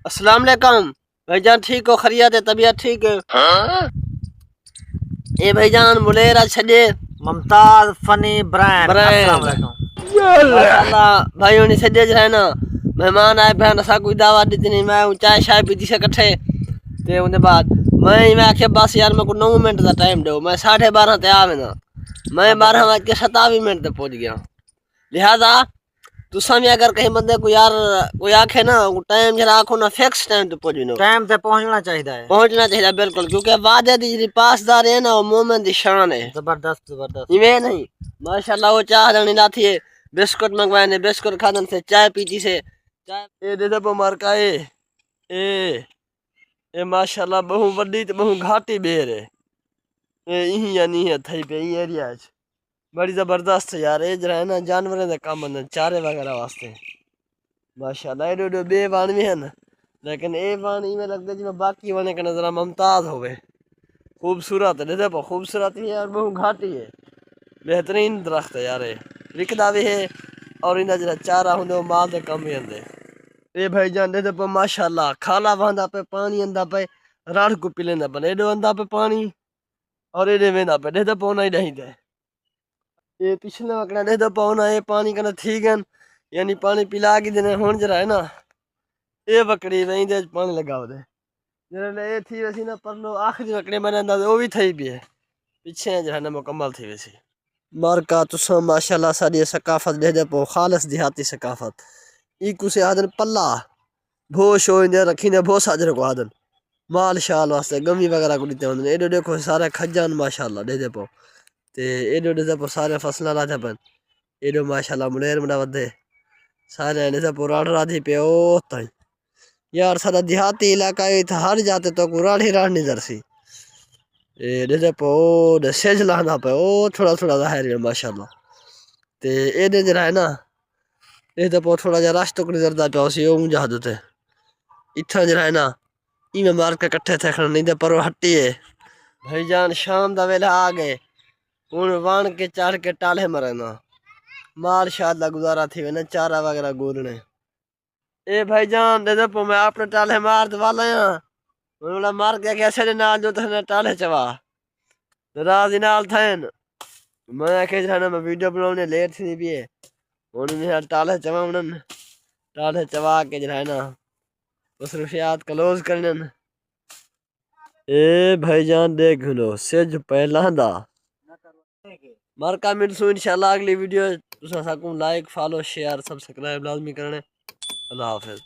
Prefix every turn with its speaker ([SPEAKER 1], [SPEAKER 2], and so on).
[SPEAKER 1] السلام علیکم بھائی جان، ٹھیک ہو؟ خیریت ہے؟ طبیعت ٹھیک ہے؟ اے بھائی جان ملیرا چھڈے
[SPEAKER 2] ممتاز فنی برانڈ السلام علیکم
[SPEAKER 1] ماشاءاللہ بھائی ہونی چھڈے جو ہے نا مہمان آئے پہ اسا کوئی دعوت دیتی نہیں، میں چائے شائے پیتی سے کٹھے تے ان بعد میں آخیا بس یار میں کو 9 منٹ کا ٹائم دو، میں 12:30 تے آ وینا، میں 12:27 تے پہنچ گیا۔ لہذا تساں بھی اگر کہیں بندے کو یار کوئی آکھے نا ٹائم جڑا آکھو نا فکس ٹائم تے پہنچو،
[SPEAKER 2] ٹائم تے پہنچنا چاہیے،
[SPEAKER 1] پہنچنا چاہیے بالکل، کیونکہ وعدے دی جڑی پاسدار ہے نا وہ مومن دی شان ہے۔
[SPEAKER 2] زبردست
[SPEAKER 1] ایویں نہیں ماشاءاللہ وہ چاہ دنی لاتی ہے، بسکٹ منگوائے نے، بسکٹ کھادن سے، چائے پیتی سے، چائے اے دے دے مارکا اے ماشاءاللہ بہو وڈی تے بہو گھاٹی بیر ہے، اے یعنی ہے تھئی پہ ایریا وچ بڑی زبردست ہے یار۔ اے جڑا ہے نا جانوراں دے کام اندر چارے وغیرہ واسطے ماشاءاللہ ایڈو بے وان بھی ہیں، لیکن اے وان ایویں لگدا جی باقی وانے کا نظر ممتاز ہوئے، خوبصورت ہے، دیکھو خوبصورت ہے یار، بہو گھاٹی ہے، بہترین درخت ہے یار، وکدا بھی ہے اور اندا جڑا چارہ ہوندے وہ مال دے کم بھی ہوندے۔ اے بھائی جان دے پہ ماشاءاللہ کھالا واندا پہ پانی اندا پہ راڑ کو پی لیندا پہ، ایڈو اندا پہ پانی اور ایڈے ویندا پہ دے پونا ہی نہیں دے۔ یہ پچھلے وقت دے تو پونا یہ پانی کنا تھی گن یعنی پانی پلا کے دینے ہون جرا ہے نا یہ بکڑی وہیں دے پانی لگاو دے جڑے یہ تھی ویسی نا پرلو آخری بکڑے میں نے وہ بھی تھی بھی ہے پیچھے جو ہے نا مکمل تھی ویسی مارکا تساں ماشاءاللہ ساری ثقافت دے پو خالص دیہاتی ثقافت ایکو سے آدن پلا بھو شو اندے رکھی نے بہت ساجر کو آدن مال شال واسطے گمی وغیرہ کو دیتے ہوندے ایڈو دیکھو سارے کھجان ماشاءاللہ دے پو تے ایڈو دے پو سارے فصلاں لا پن ایڈو ماشاءاللہ منیر منڈا ودے سارے دے پو راڑ راڑھی پہ او تائیں یار سارا دیہاتی علاقہ ہے تھا ہر جاتے تو راڑ ہی راڑ نہیں درسی اے دے پو دے سیج لانا پہ او تھوڑا تھوڑا ظاہر ہے ماشاءاللہ تے اے دے جڑا ہے نا اے تے پو تھوڑا جا راش ٹک نظر دا پیا سی او جہاد تے ایتھا جڑا ہے نا ایویں مار کے کٹھے تھے کھڑ نہیں تے پر ہٹی ہے بھائی جان شام دا ویلا آ گئے ہن وان کے چڑھ کے ٹالے مرنا مال شاد دا گزارا تھی وینا چارہ وغیرہ گورنے اے بھائی جان دے دے پو میں اپنے ٹالے مار دوالا ہاں مار کے کیسے نال جو تے ٹالے چوا راز نال تھین میں کہ جانا میں ویڈیو بنانے لیٹ تھی بھی ہے ہن میں ٹالے چوا انن ٹالے چوا کے جو ہے نا مصروفیات کلوز کرنے اے بھائی جان دیکھ لو سج پہلا دا مارکا ملسو انشاءاللہ اگلی ویڈیو تساں سکوں لائک فالو شیئر سبسکرائب لازمی کرنے اللہ حافظ۔